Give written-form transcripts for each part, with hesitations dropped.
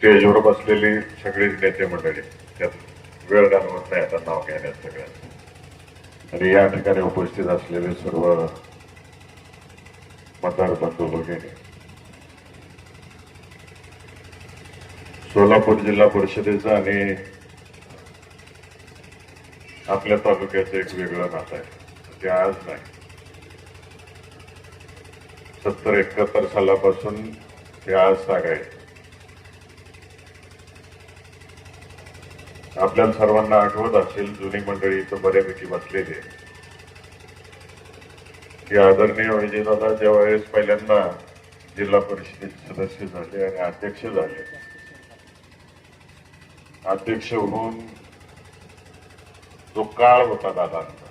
स्टेजवर बसलेली सगळीच नेते मंडळी, त्यात वेळ घालवत नाही आता नाव घेण्यात सगळ्यांचं, आणि या ठिकाणी उपस्थित असलेले सर्व मतदार बंधू भगिनी, सोलापूर जिल्हा परिषदेचं आणि आपल्या तालुक्याचं एक वेगळं नातं आहे. ते आज नाही, 70-71 सालापासून ते आज सांगायचं. आपल्या सर्वांना आठवत असेल, जुनी मंडळी इथं बऱ्यापैकी बसलेली आहे, की आदरणीय विजयदादा ज्यावेळेस पहिल्यांदा जिल्हा परिषदेचे सदस्य झाले आणि अध्यक्ष झाले, अध्यक्ष होऊन जो काळ होता दादांचा,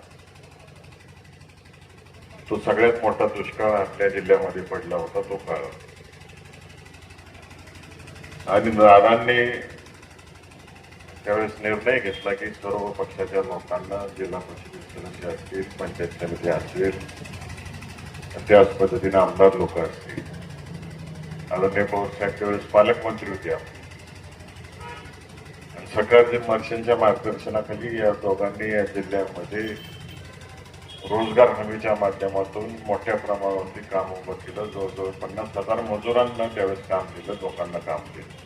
तो सगळ्यात मोठा दुष्काळ आपल्या जिल्ह्यामध्ये पडला होता तो काळ. आणि दादांनी त्यावेळेस निर्णय घेतला की सर्व पक्षाच्या लोकांना जिल्हा परिषद सदस्य असतील, पंचायत समिती असेल, त्याच पद्धतीने आमदार लोक असतील. आदरणीय पवार साहेब त्यावेळेस पालकमंत्री होते. आणि सरकारच्या मर्शनच्या मार्गदर्शनाखाली या दोघांनी या जिल्ह्यामध्ये रोजगार हमीच्या माध्यमातून मोठ्या प्रमाणावरती काम उभं केलं. जवळजवळ 50,000 मजुरांना त्यावेळेस काम दिलं, लोकांना काम दिलं.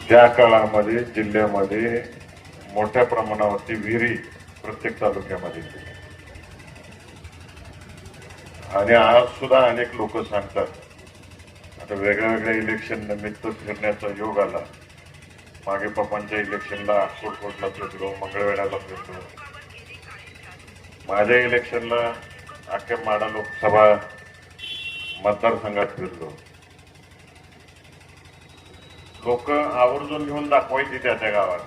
त्या काळामध्ये जिल्ह्यामध्ये मोठ्या प्रमाणावरती विहिरी प्रत्येक तालुक्यामध्ये दिल्या. आणि आज सुद्धा अनेक लोक सांगतात, आता वेगळ्या इलेक्शन निमित्त फिरण्याचा योग आला. मागे पप्पांच्या इलेक्शनला अक्कलकोटला फिरलो, मंगळवेढ्याला फिरलो, माझ्या इलेक्शनला अख्ख्या माडा लोकसभा मतदारसंघात फिरलो. लोक आवर्जून घेऊन दाखवायची त्या गावात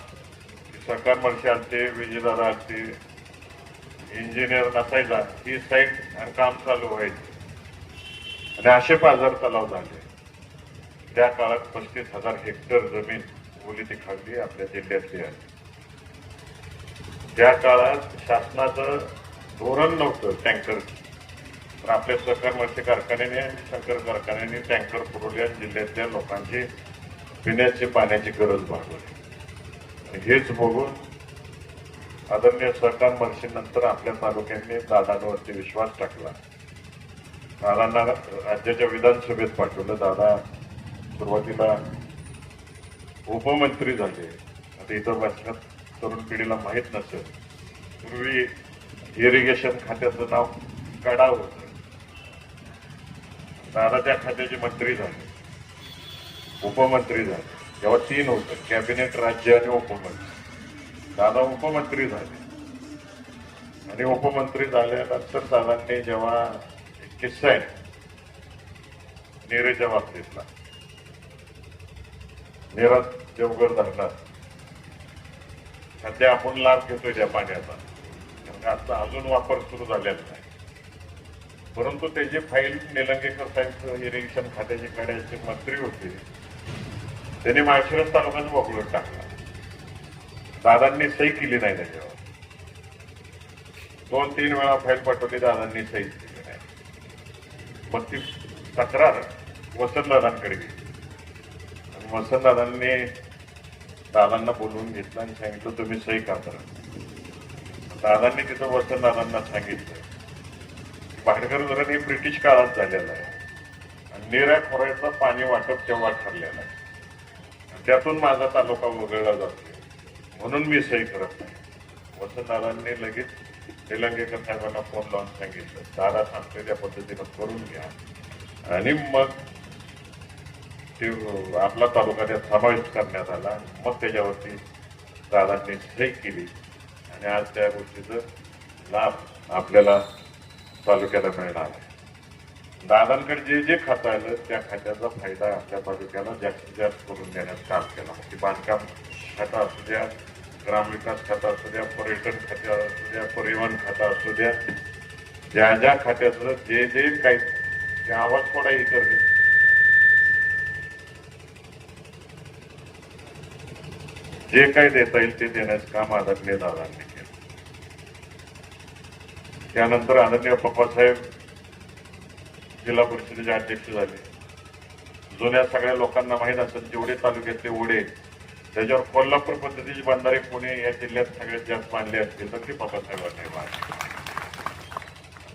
की सरकार मर्शी आलते, विजयदादा आलते, इंजिनियर नसायचा, ही साईट आणि काम चालू व्हायचे. आणि असे 5,000 तलाव झाले. त्या काळात 35,000 हेक्टर जमीन ओलिती खाल्ली आपल्या जिल्ह्यातली आहे. त्या काळात शासनाचं धोरण नव्हतं टँकर, तर आपल्या सहकार मत्स्य कारखान्याने आणि शंकर कारखान्याने टँकर पुरवल्या, जिल्ह्यातल्या लोकांची पिण्याची पाण्याची गरज भागवली. हेच बघून आदरणीय सहकार मंत्रीनंतर आपल्या तालुक्यांनी दादांवरती विश्वास टाकला. दादांना राज्याच्या विधानसभेत पाठवलं. दादा सुरुवातीला उपमंत्री झाले. आता इथं बसण्यात तरुण पिढीला माहीत नसेल, पूर्वी इरिगेशन खात्याचं नाव कडा होतं. दादा त्या खात्याचे मंत्री झाले, उपमंत्री झाले. जेव्हा 3 होतं, कॅबिनेट, राज्य आणि उपमंत्री. दादा उपमंत्री झाले आणि उपमंत्री झाल्यानंतर दादांनी जेव्हा एक किस्सा आहे नेरेच्या बाबतीतला, नेरात देवघर धरणात सध्या आपण लाभ घेतोय त्या पाण्याचा, कारण आता अजून वापर सुरू झालेला नाही. परंतु त्याची फाईल निलंगेकर साहेब इरिगेशन खात्याचे काढ्याचे मंत्री होते, त्यांनी माळशिरस तालुक्यात वगळून टाकला. दादांनी सही केली नाही त्याच्यावर. 2-3 वेळा फाईल पाठवली, दादांनी सही केली नाही. मग ती तक्रार वसंतदादांकडे गेली आणि वसंतदादांनी दादांना बोलवून घेतलं आणि सांगितलं तुम्ही सही का करा. दादांनी तिथं वसंतदादांना सांगितलं भाटकर धरण हे ब्रिटिश काळात झालेलं आहे आणि नेऱ्या खोऱ्याचं पाणी वाटप तेव्हा ठरलेलं आहे, त्यातून माझा तालुका वगळला जातो म्हणून मी सही करत नाही. वसंतदादांनी लगेच निलंगेकर साहेबांना फोन लावून सांगितलं दादा सांगते त्या पद्धतीनं करून घ्या आणि मग ते आपला तालुका त्यात समावेश करण्यात आला. मग त्याच्यावरती दादांनी सही केली आणि आज त्या गोष्टीचं लाभ आपल्याला तालुक्याला मिळणार आहे. दादांकडे जे जे खातं आलं त्या खात्याचा फायदा आपल्या तालुक्याला जास्तीत जास्त करून देण्याचं काम केलं. की बांधकाम खातं असू द्या, ग्रामविकास खातं असू द्या, पर्यटन खातं असू द्या, परिवहन खातं असू द्या, ज्या ज्या खात्याचं जे जे काही आवाज थोडा इतर जे काही देता येईल ते देण्याचं काम आदरणीय दादांनी केलं. त्यानंतर आदरणीय पप्पासाहेब जिल्हा परिषदेचे अध्यक्ष झाले. जुन्या सगळ्या लोकांना माहीत असेल जेवढे तालुक्यातले ओढे त्याच्यावर कोल्हापूर पद्धतीची बंधारे पुणे या जिल्ह्यात सगळ्यात जास्त बांधले असतील तर ते पप्पासाहेबांनी बांधले.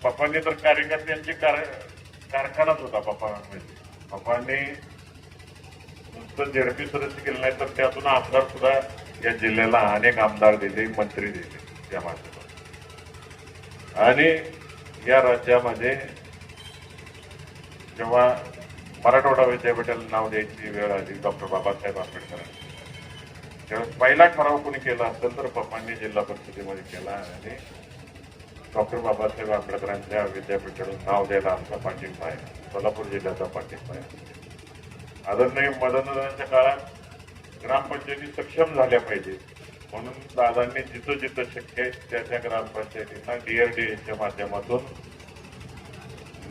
पप्पांनी तर कार्यकर्त्यांची कारखानाच होता पप्पांनी नुसतं झेडपी सदस्य केलं नाही तर त्यातून आमदार सुद्धा या जिल्ह्याला अनेक आमदार दिले, मंत्री दिले त्या माध्यमातून. आणि या राज्यामध्ये जेव्हा मराठवाडा विद्यापीठाला नाव द्यायची वेळ आली डॉक्टर बाबासाहेब आंबेडकरांनी, त्यावेळेस पहिला ठराव कोणी केला असेल तर पप्पांनी जिल्हा परिषदेमध्ये केला आणि डॉक्टर बाबासाहेब आंबेडकरांच्या विद्यापीठाला नाव द्यायला आमचा पाठिंबा आहे, सोलापूर जिल्ह्याचा पाठिंबा आहे. आदरणीय मदनदादांच्या काळात ग्रामपंचायती सक्षम झाल्या पाहिजे म्हणून दादांनी जिथं जिथं शक्य आहे त्या ग्रामपंचायतींना DRDAच्या माध्यमातून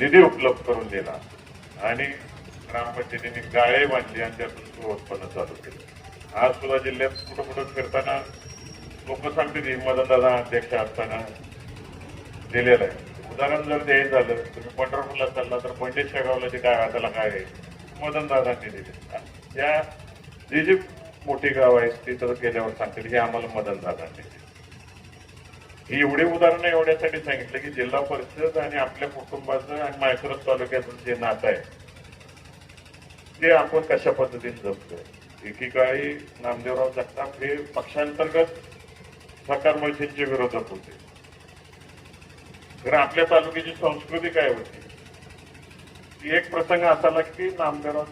निधी उपलब्ध करून दिला आणि ग्रामपंचायतींनी गाळे बांधली आणि त्यातून उत्पन्न चालू केलं. आज सुद्धा जिल्ह्यात कुठं कुठं फिरताना लोक सांगतील मदनदादा अध्यक्ष असताना दिलेलं आहे. उदाहरण जर द्यायचं झालं तुम्ही पंढरपूरला चालला तर पंढेश्वरगावला जे काय त्याला काय आहे मदनदादांनी दिले. त्या जी मोठी गाव आहेत ती तर गेल्यावर सांगतील हे आम्हाला मदनदादांनी दिले. ही एवढी उदाहरणं एवढ्यासाठी सांगितलं की जिल्हा परिषद आणि आपल्या कुटुंबाचं आणि माळशिरस तालुक्याचं जे नातं आहे ते आपण कशा पद्धतीने जपतोय. एकेकाळी नामदेवराव जगताप हे पक्षांतर्गत सरकार मैत्रीचे विरोधक होते, तर आपल्या तालुक्याची संस्कृती काय होती. एक प्रसंग असा आला की नामदेवराव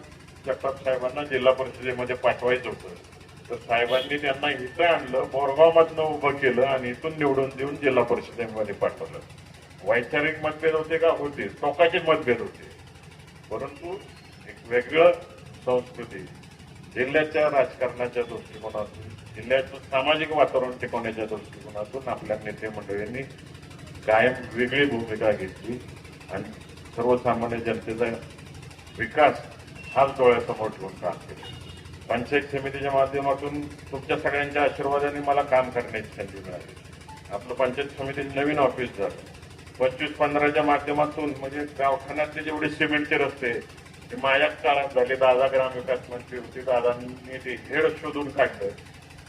जगताप साहेबांना जिल्हा परिषदेमध्ये पाठवायचं होतं, तर साहेबांनी त्यांना इथं आणलं, बोरगावमधनं उभं केलं आणि इथून निवडून देऊन जिल्हा परिषदेमध्ये पाठवलं. वैचारिक मतभेद होते का? होते, टोकाचे मतभेद होते, परंतु एक वेगळं संस्कृती जिल्ह्याच्या राजकारणाच्या दृष्टिकोनातून, जिल्ह्याचं सामाजिक वातावरण टिकवण्याच्या दृष्टिकोनातून आपल्या नेते मंडळींनी कायम वेगळी भूमिका घेतली आणि सर्वसामान्य जनतेचा विकास हाच डोळ्यासमोर ठेवून काम केले. पंचायत समितीच्या माध्यमातून तुमच्या सगळ्यांच्या आशीर्वादाने मला काम करण्याची संधी मिळाली. आपलं पंचायत समितीचं नवीन ऑफिस झालं. 25-15च्या माध्यमातून म्हणजे गावठाणातले जेवढे सिमेंटचे रस्ते ते माझ्या काळात झाले. दादा ग्रामविकास मंत्री होते, दादांनी ते हेड शोधून काढलं.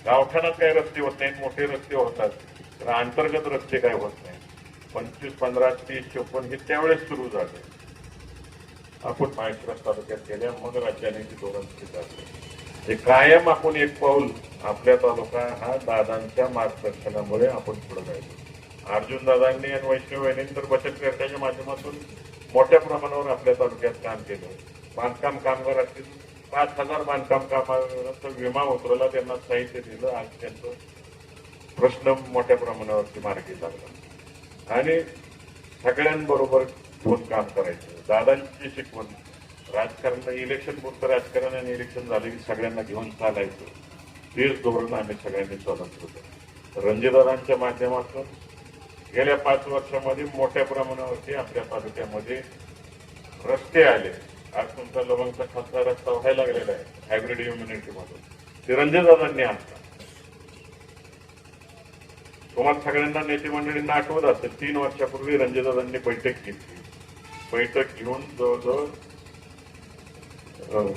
गावठाणात काही रस्ते होत नाहीत, मोठे रस्ते होतात तर अंतर्गत रस्ते काय होत नाहीत. 25, 15, 30, 54 हे त्यावेळेस सुरू झाले. आपण माळशिरस तालुक्यात गेल्या मग राज्याने ते धोरण स्वीकारले. हे कायम आपण एक पाऊल आपल्या तालुका हा दादांच्या मार्गदर्शनामुळे आपण पुढे जायचो. अर्जुन दादांनी आणि वैष्णव वहिनींनी तर बचत गटाच्या माध्यमातून मोठ्या प्रमाणावर आपल्या तालुक्यात काम केलं. बांधकाम कामगार असतील 5,000 बांधकाम कामगारांचा विमा उतरवला, त्यांना साहित्य दिलं. आज त्यांचं प्रश्न मोठ्या प्रमाणावरती मार्गी लागला आणि सगळ्यांबरोबर ठेवून काम करायचं. दादांची शिकवण राजकारण, इलेक्शन पुरतं राजकारण आणि इलेक्शन झाले की सगळ्यांना घेऊन चालायचं, तेच धोरण आम्ही सगळ्यांनी चालत होतो. रणजितदादांच्या माध्यमातून गेल्या 5 वर्षामध्ये मोठ्या प्रमाणावरती आपल्या तालुक्यामध्ये रस्ते आले. आज तुमचा लवंगचा खासचा रस्ता व्हायला लागलेला आहे हायब्रिड इम्युनिटी मधून, ते रणजितदादांनी आणला. तुम्हाला सगळ्यांना नेते मंडळींना आठवत असेल 3 वर्षापूर्वी रणजितदादांनी बैठक घेतली. बैठक घेऊन जवळजवळ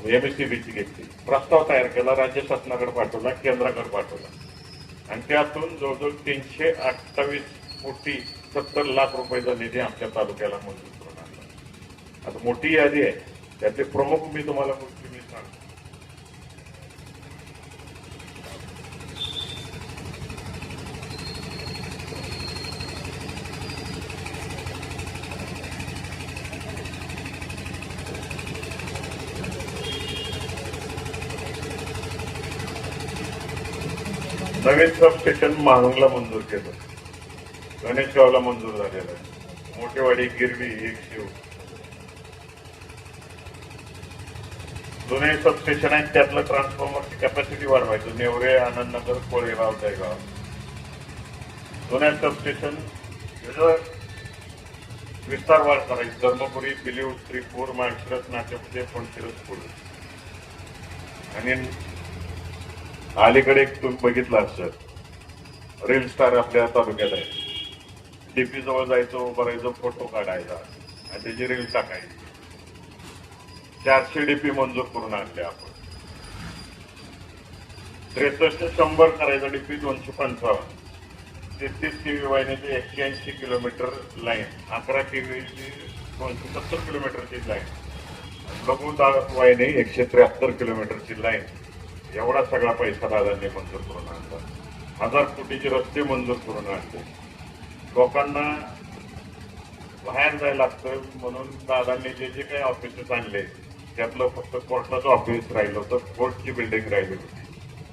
MSCBची घेतली, प्रस्ताव तयार केला, राज्य शासनाकडे पाठवला, केंद्राकडे पाठवला आणि त्यातून जवळजवळ 328,70,00,000 रुपयाचा निधी आमच्या तालुक्याला मंजूर करून आणला. आता मोठी यादी आहे, त्यातले प्रमुख मी तुम्हाला गोष्टी सांगतो. नवीन सबस्टेशन माणूंगला मंजूर केलं, गणेशगावला मंजूर झालेलं आहे, मोठेवाडी, गिरवी, एकशिव जुने सबस्टेशन आहेत. त्यातलं ट्रान्सफॉर्मरची कॅपॅसिटी वाढवायचं. नेवरे, आनंदनगर, कोळेगाव, जयगाव जुन्या सबस्टेशन विस्तार वाढ करायची. धर्मपुरी, पिलीव, श्रीपूर, माळशिरस, नाट्यपुते, फणशिरस, पुढे. आणि अलीकडे तुम्ही बघितलं असेल रील स्टार आपल्या तालुक्यात आहे. डीपी जवळ जायचं, उभं राहायचं, फोटो काढायचा आणि त्याची रील टाकायची. 400 डीपी मंजूर करून आणले आपण. 63-100 करायचा डीपी 255. 33 केव्ही वाहिनीची 81 किलोमीटर लाईन, 11 केव्हीची 270 किलोमीटरची लाईन, लघु दाब वाहिनी 173 किलोमीटरची लाईन. एवढा सगळा पैसा दादांनी मंजूर करून आणला. 1000 कोटीचे रस्ते मंजूर करून आणले. लोकांना बाहेर जायला लागतं म्हणून दादांनी जे जे काही ऑफिसेस आणले त्यातलं फक्त कोर्टाचं ऑफिस राहिलं होतं, कोर्टची बिल्डिंग राहिली होती,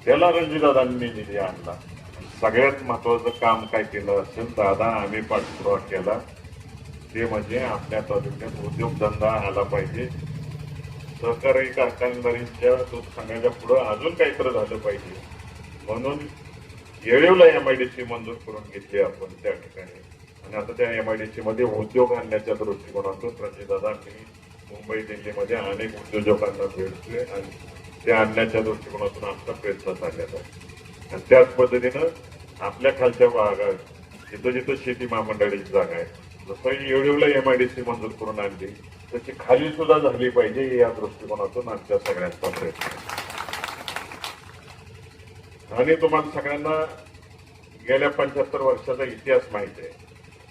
त्याला रणजितदादांनी निधी आणला. सगळ्यात महत्वाचं काम काय केलं असेल दादा, आम्ही पाठपुरावा केला, ते म्हणजे आपल्या तालुक्यात उद्योगधंदा आला पाहिजे. सहकारी कारखानदारीच्या दूध संघाच्या पुढं अजून काहीतरी झालं पाहिजे म्हणून येळेवला MIDC मंजूर करून घेतली आपण त्या ठिकाणी. आणि आता त्या MIDC मध्ये उद्योग आणण्याच्या दृष्टिकोनातून रणजितदादा मी मुंबई दिल्लीमध्ये अनेक उद्योजकांना भेटतोय आणि ते आणण्याच्या दृष्टिकोनातून आमचा प्रयत्न चाललेला आहे. आणि त्याच पद्धतीनं आपल्या खालच्या भागात जिथं जिथं शेती महामंडळाची जागा आहे, जसं येळेवला MIDC मंजूर करून आणली तशी खाली सुद्धा झाली पाहिजे या दृष्टिकोनातून आमच्या सगळ्यांचा प्रयत्न आहे. आणि तुम्हाला सगळ्यांना गेल्या 75 वर्षाचा इतिहास माहिती आहे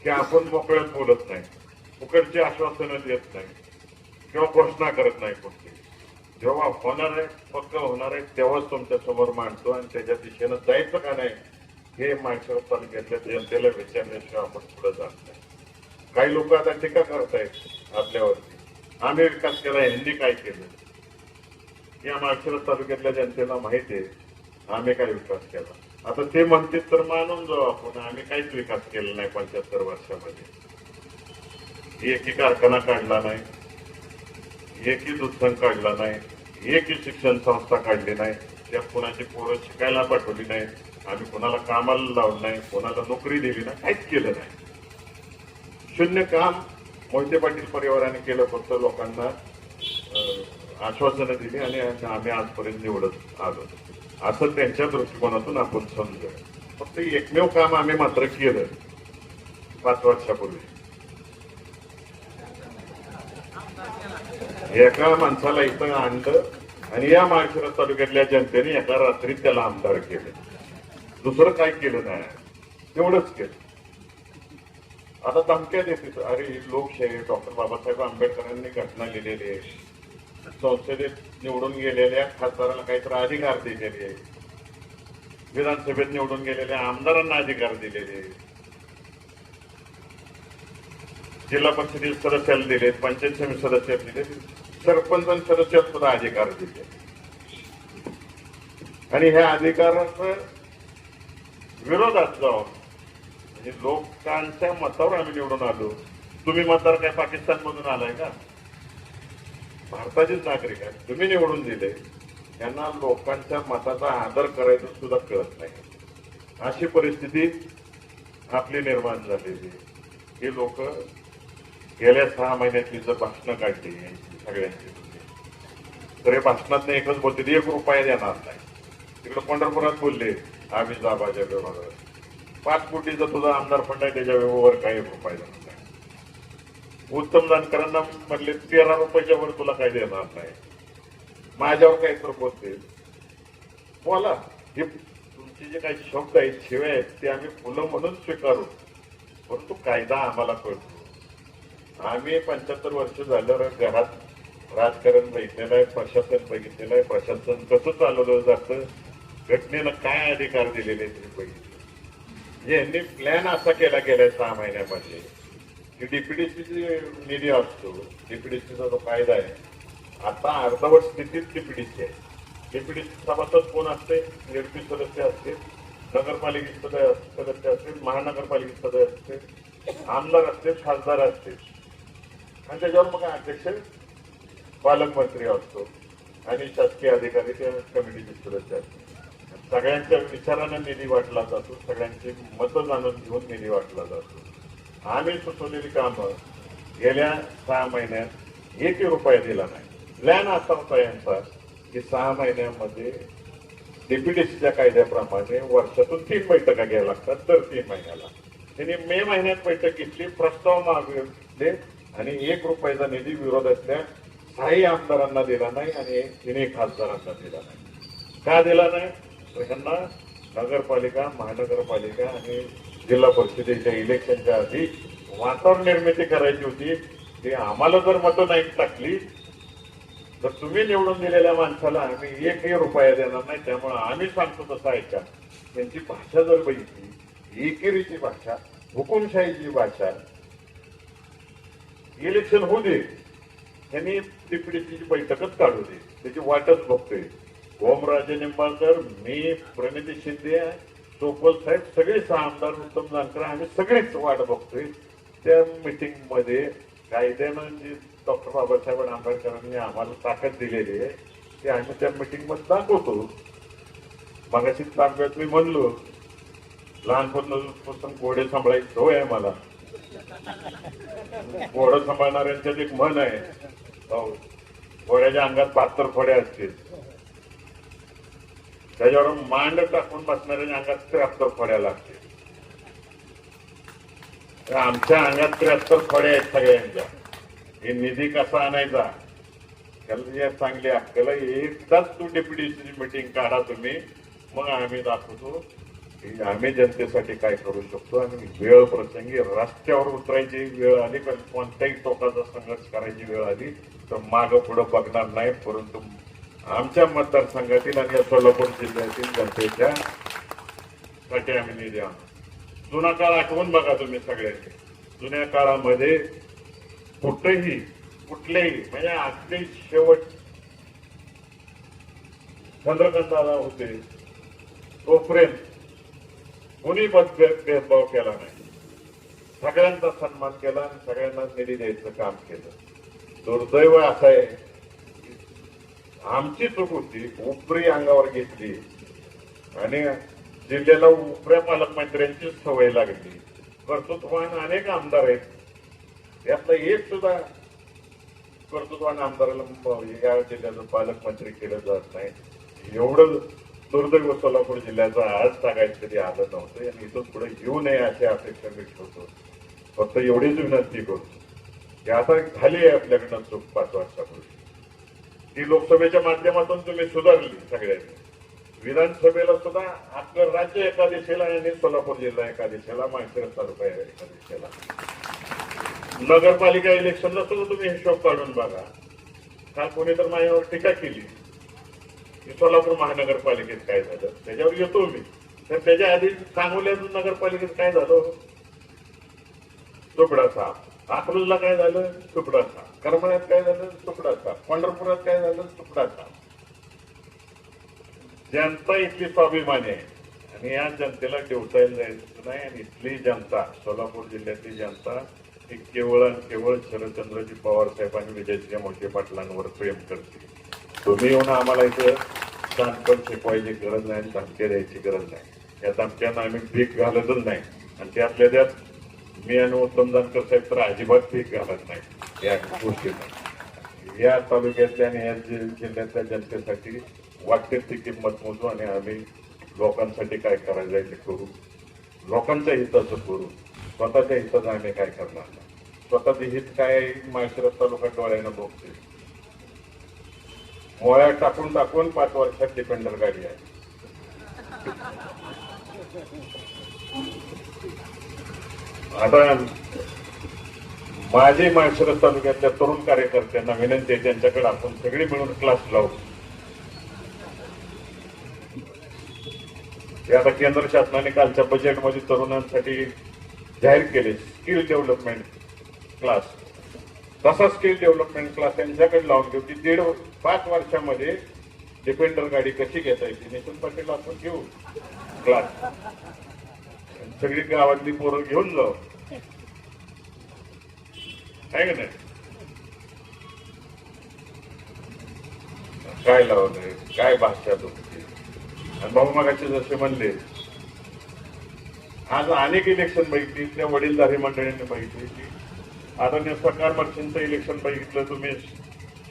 की आपण मोकळ्यात बोलत नाही, फुकटची आश्वासनं देत नाही किंवा घोषणा करत नाही कोणती. जेव्हा होणार आहे, पक्क होणार आहे, तेव्हाच तुमच्या समोर मांडतो आणि त्याच्या दिशेनं जायचं का नाही हे माळशिरस तालुक्यातल्या जनतेला विचारल्याशिवाय आपण पुढे जात नाही. काही लोक आता टीका करतायत आपल्यावरती, आम्ही विकास केला, यांनी काय केलं. या माळशिरस तालुक्यातल्या जनतेला माहिती आहे आम्ही काय विकास केला. आता ते म्हणतील तर मानून जाऊ आपण, आम्ही काहीच विकास केला नाही 75 वर्षामध्ये. एकही कारखाना काढला नाही, एकही दूध संघ काढला नाही, एकही शिक्षण संस्था काढली नाही, त्यात कोणाची पोरं शिकायला पाठवली नाही, आम्ही कोणाला कामाला लावलं नाही, कोणाला नोकरी दिली नाही, काहीच केलं नाही. शून्य काम मोहिते पाटील परिवाराने केलं. फक्त लोकांना आश्वासनं दिली आणि आम्ही आजपर्यंत निवडत आलो असं त्यांच्या दृष्टिकोनातून आपण समजूया. फक्त एकमेव काम आम्ही मात्र केलं 5 वर्षापूर्वी. एका माणसाला इथं आणलं आणि या माळशिरस तालुक्यातल्या जनतेने एका रात्रीत त्याला आमदार केले. दुसरं काय केलं नाही, एवढंच केलं. आता धमक्या देते, अरे लोकशाही, डॉक्टर बाबासाहेब आंबेडकरांनी घटना लिहिलेली आहे, संसदेत निवडून गेलेल्या खासदाराला काहीतरी अधिकार दिलेले, विधानसभेत निवडून गेलेल्या आमदारांना अधिकार दिलेले, जिल्हा परिषदेचे सदस्याला दिले, पंचायत समिती सदस्याला दिले, सरपंच आणि सदस्याला सुद्धा अधिकार दिले. आणि ह्या अधिकाराचा विरोधात जाऊन म्हणजे लोकांच्या मतावर आम्ही निवडून आलो. तुम्ही मतदार काय पाकिस्तान मधून आलाय का? भारताचेच नागरिक आहेत, तुम्ही निवडून दिले. त्यांना लोकांच्या मताचा आदर करायचं सुद्धा कळत नाही. अशी परिस्थिती आपली निर्माण झालेली. हे लोक गेल्या 6 महिन्यातली जर भाषणं काढली सगळ्यांची, तर हे भाषणात एकच बोलते, 1 रुपया देणार नाही. तिकडे पंढरपुरात बोलले आम्ही जाबाच्या व्यवहारात 5 कोटीचा तुझा आमदार फंड आहे, त्याच्या व्यवहार काही 1 रुपया देणार नाही. उत्तम जानकरांना म्हटले 13 रुपयाच्या वर तुला काय देणार नाही. माझ्यावर काही तर बोलते, बोला. हे तुमचे जे काही शब्द आहेत, शिवाय आहेत, ते आम्ही फुलं म्हणून स्वीकारू, परंतु कायदा आम्हाला कळतो. आम्ही 75 वर्ष झाल्यावर घरात राजकारण बघितलेलं आहे, प्रशासन बघितलेलं आहे. प्रशासन कसं चालवलं जातं, घटनेनं काय अधिकार दिलेले ते बघितले. यांनी प्लॅन असा केला गेलाय 6 महिन्यामध्ये की डीपीडीसी निधी असतो, डीपीडीसीचा जो कायदा आहे, आता अर्धवट स्थितीत डीपीडीसी आहे. डीपीडीसी सभासद कोण असते? एडपी सदस्य असतील, नगरपालिकेचे सदस्य असतील, महानगरपालिकेचे सदस्य असतील, आमदार असतील, खासदार असतील, आणि त्याच्यावर मग अध्यक्ष पालकमंत्री असतो आणि शासकीय अधिकारी त्या कमिटीचे सदस्य असतात. सगळ्यांच्या विचारानं निधी वाटला जातो, सगळ्यांची मतं जाणून घेऊन निधी वाटला जातो. आम्ही सुचवलेली कामं गेल्या 6 महिन्यात 1 रुपया दिला नाही. प्लॅन असा होता यांचा की 6 महिन्यामध्ये डीपीडीसीच्या कायद्याप्रमाणे वर्षातून 3 बैठका घ्याव्या लागतात, दर 3 महिन्याला. त्यांनी मे महिन्यात बैठक घेतली, प्रस्ताव मागवले आणि 1 रुपयाचा निधी विरोधातल्या 6 आमदारांना दिला नाही आणि 3 खासदारांना दिला नाही. का दिला नाही? तर ह्यांना नगरपालिका, महानगरपालिका आणि जिल्हा परिषदेच्या इलेक्शनच्या आधी वातावरण निर्मिती करायची होती. ती आम्हाला जर मतं नाही टाकली तर तुम्ही निवडून दिलेल्या माणसाला आम्ही 1ही रुपया देणार नाही. त्यामुळे आम्ही सांगतो तसं ऐका. त्यांची भाषा जर बघितली, एकेरीची भाषा, हुकुमशाहीची भाषा, इलेक्शन होऊ दे, त्यांनी टिपडीची बैठकच काढू दे, त्याची वाटच बघतोय. ओमराजे निंबाळकर, मी, प्रणिती शिंदे, चोपल साहेब, सगळे 6 आमदार, उत्तम जानकर, आम्ही सगळेच वाट बघतोय. त्या मिटिंग मध्ये कायद्यानं जे डॉक्टर बाबासाहेब आंबेडकरांनी आम्हाला ताकद दिलेली आहे ते आम्ही त्या मिटिंग मध्ये दाखवतो. मगाशी ताब्यात मी म्हणलो, लहानपणापासून घोडे सांभाळायची सवय आहे मला. घोडं सांभाळणाऱ्यांच्यात एक म्हण आहे, घोड्याच्या अंगात 72 खोड्या असतील, त्याच्यावर मांड टाकून बसणाऱ्याच्या अंगात 73 खोड्या लागतील. आमच्या अंगात 73 खोड्या आहेत सगळ्यांच्या. हे निधी कसा आणायचा त्याला चांगली अक्कल. एकदाच तू डेप्युटीची मिटिंग काढा तुम्ही, मग आम्ही दाखवतो की आम्ही जनतेसाठी काय करू शकतो. आणि वेळ प्रसंगी रस्त्यावर उतरायची वेळ आली, पण कोणत्याही टोकाचा संघर्ष करायची वेळ आली तर मागं पुढं बघणार नाही. परंतु आमच्या मतदारसंघातील आणि या सोलापूर जिल्ह्यातील जनतेच्या साठी आम्ही निधी आणू. जुना काळ आठवून बघा तुम्ही सगळ्यांनी. जुन्या काळामध्ये कुठलेही म्हणजे अगदी शेवट चंद्रकांतदादा होते तोपर्यंत कोणी भेदभाव केला नाही. सगळ्यांचा सन्मान केला आणि सगळ्यांना निधी द्यायचं काम केलं. दुर्दैव असं आहे, आमची चूक होती, उपरी अंगावर घेतली आणि जिल्ह्याला उपऱ्या पालकमंत्र्यांची सवय लागली. कर्तृत्ववान अनेक आमदार आहेत, यातला एक सुद्धा कर्तृत्ववान आमदाराला या जिल्ह्याचं पालकमंत्री केलं जात नाही. एवढं दुर्दैव सोलापूर जिल्ह्याचा आज सांगायचं कधी आलं नव्हतं आणि इथून पुढे येऊ नये अशी अपेक्षा मी ठेवतो. फक्त एवढीच विनंती करतो की आता झाली आहे आपल्याकडनं चूक 5 वर्षापूर्वी, ती लोकसभेच्या माध्यमातून तुम्ही सुधारली सगळ्यांनी. विधानसभेला सुद्धा आपलं राज्य एका दिशेला आणि सोलापूर जिल्हा एका दिशेला, माळशिरस तालुका एका दिशेला. नगरपालिका इलेक्शनला सुद्धा तुम्ही हिशोब काढून बघा. काल कोणी तर माझ्यावर टीका केली की सोलापूर महानगरपालिकेत काय झालं, त्याच्यावर येतो मी. तर त्याच्या आधी सांगोल्या नगरपालिकेत काय झालं, तुकडा साफ. अकलूजला काय झालं, तुकडा साफ. करमाळ्यात काय झालं, तुकडा साफ. पंढरपुरात काय झालं, तुकडा साफ. जनता इथली स्वाभिमानी आहे आणि या जनतेला ठेवता जायचं नाही. आणि इथली जनता, सोलापूर जिल्ह्यातली जनता ही केवळ आणि केवळ शरदचंद्रजी पवार साहेब आणि विजयसिंह मोहिते पाटलांवर प्रेम करते. तुम्ही येऊन आम्हाला इथं शांतपण शिकवायची गरज नाही, धमक्या द्यायची गरज नाही. या धमक्यांना आम्ही भीक घालतच नाही. आणि त्यातल्या त्यात मी आणि उत्तम जानकर साहेब तर अजिबात भीक घालत नाही या गोष्टीला. या तालुक्यातल्या आणि या जिल्ह्यातल्या जनतेसाठी वाटते ती किंमत मोजू आणि आम्ही लोकांसाठी काय करायचं ते करू. लोकांच्या हिताचं करू, स्वतःच्या हिताचं आम्ही काय करणार नाही. स्वतःचे हित काय माळशिरस तालुका डोळ्यानं बघतोय. मोळ्या टाकून टाकून 5 वर्षात डिपेंडर गाडी आहे. आता माझे माळशिरस तालुक्यातल्या तरुण कार्यकर्त्यांना विनंती आहे, त्यांच्याकडे आपण सगळे मिळून क्लास लावू. ते आता केंद्र शासनाने कालच्या बजेटमध्ये तरुणांसाठी जाहीर केले स्किल डेव्हलपमेंट क्लास. तसा स्किल डेव्हलपमेंट क्लास त्यांच्याकडे लावून घेऊ की 5 वर्षामध्ये डिपेंडर गाडी कशी घेता येते. नितीन पाटील आपण घेऊ क्लास, सगळी गावातली पोरं घेऊन जाऊ, आहे का नाही. काय लावलंय, काय भाषा तुमची. आणि भाऊ मगाशी जसे म्हणले, आज अनेक इलेक्शन बघितली, त्या वडीलधारी मंडळींनी बघितली की आदरणीय सरकार मर्चींचं इलेक्शन बघितलं तुम्ही,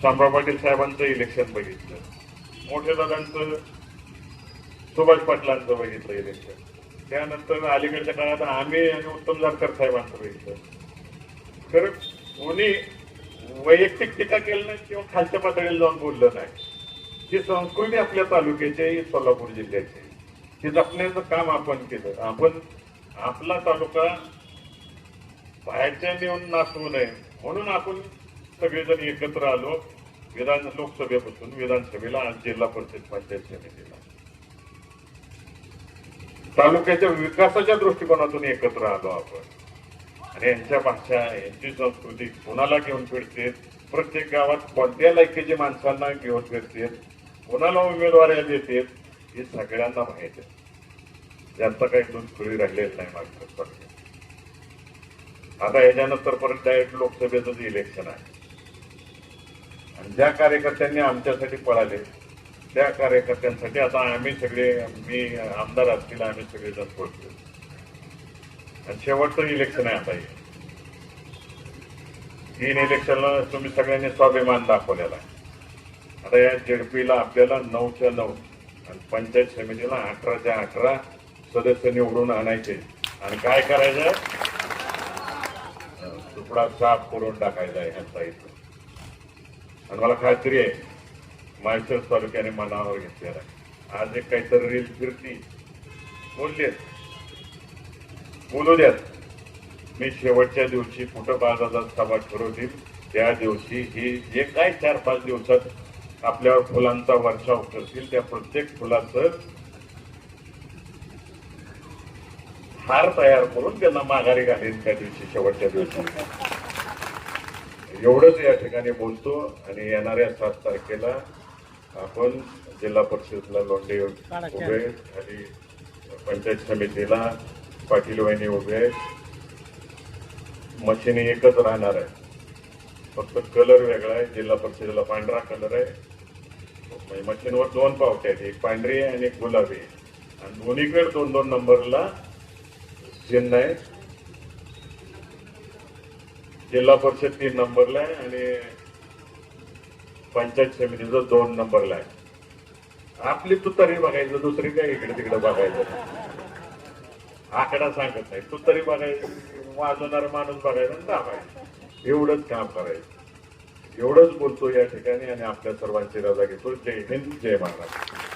शामराव पाटील साहेबांचं इलेक्शन बघितलं, मोठे दादांचं, सुभाष पाटलांचं बघितलं इलेक्शन. त्यानंतर अलीकडच्या काळात आम्ही आणि उत्तम जानकर साहेबांचं बघितलं. तर कोणी वैयक्तिक टीका केलं नाही किंवा खालच्या पातळीला जाऊन बोललं नाही. ही संस्कृती आपल्या तालुक्याची आहे, सोलापूर जिल्ह्याची आहे. हे जपण्याचं काम आपण केलं. आपण आपला तालुका बाहेरच्या नेऊन नाचवू नये म्हणून आपण सगळेजण एकत्र आलो. लोकसभेपासून विधानसभेला, आज जिल्हा परिषद पंचायत समितीला तालुक्याच्या विकासाच्या दृष्टिकोनातून एकत्र आलो आपण. आणि यांच्या भाषा, यांची संस्कृती कोणाला घेऊन फिरते, प्रत्येक गावात कोणत्या लायकीच्या माणसांना घेऊन फिरते, कोणाला उमेदवाऱ्या देते, हे सगळ्यांना माहित आहे. ज्यांचा काही दुष्खोळी राहिलेलं नाही मागच्या. आता याच्यानंतर परत डायरेक्ट लोकसभेचंच इलेक्शन आहे. आणि ज्या कार्यकर्त्यांनी आमच्यासाठी पळाले त्या कार्यकर्त्यांसाठी आता आम्ही सगळे, मी आमदार असतील, आम्ही सगळेजण पळतो. आणि शेवटचं इलेक्शन आहे आता. 3 इलेक्शनला तुम्ही सगळ्यांनी स्वाभिमान दाखवलेला आहे. आता या जेडपीला आपल्याला 9च्या 9 आणि पंचायत समितीला 18च्या 18 सदस्य निवडून आणायचे. आणि काय करायचंय, तुकडा साफ करून टाकायचा आहे ह्यांचा इथं. आणि मला खात्री आहे माळशिरस तालुक्याने मनावर घेतलेला आहे. आज एक काहीतरी रील फिरती बोलू द्यात. मी शेवटच्या दिवशी कुठं बाजारात सभा ठरवतील त्या दिवशी ही जे काय 4-5 दिवसात आपल्यावर फुलांचा वर्षाव करतील त्या प्रत्येक फुलाचं हार तयार करून त्यांना माघारी घालेल त्या दिवशी, शेवटच्या दिवशी. एवढंच या ठिकाणी बोलतो. आणि येणाऱ्या 7 तारखेला आपण जिल्हा परिषदला लोंढे उभे आणि पंचायत समितीला पाटील वहिनी उभे. मशीन एकच राहणार आहे, फक्त कलर वेगळा आहे. जिल्हा परिषदेला पांढरा कलर आहे. म्हणजे मशीनवर 2 पावट्या आहेत, एक पांढरी आहे आणि एक गुलाबी. आणि दोन्हीकडे 2-2 नंबरला चिन्ह आहे. जिल्हा परिषद 3 नंबरला आहे आणि पंचायत समितीचं 2 नंबरला आहे. आपली तुतारी बघायचं, दुसरी काय इकडे तिकडे बघायचं. आकडा सांगत नाही, तुतारी बघायचं, वाजवणारा माणूस बघायचा आणि दाबायचं. एवढंच काम करायचं. एवढंच बोलतो या ठिकाणी आणि आपल्या सर्वांची रजा घेतो. जय हिंद, जय महाराष्ट्र.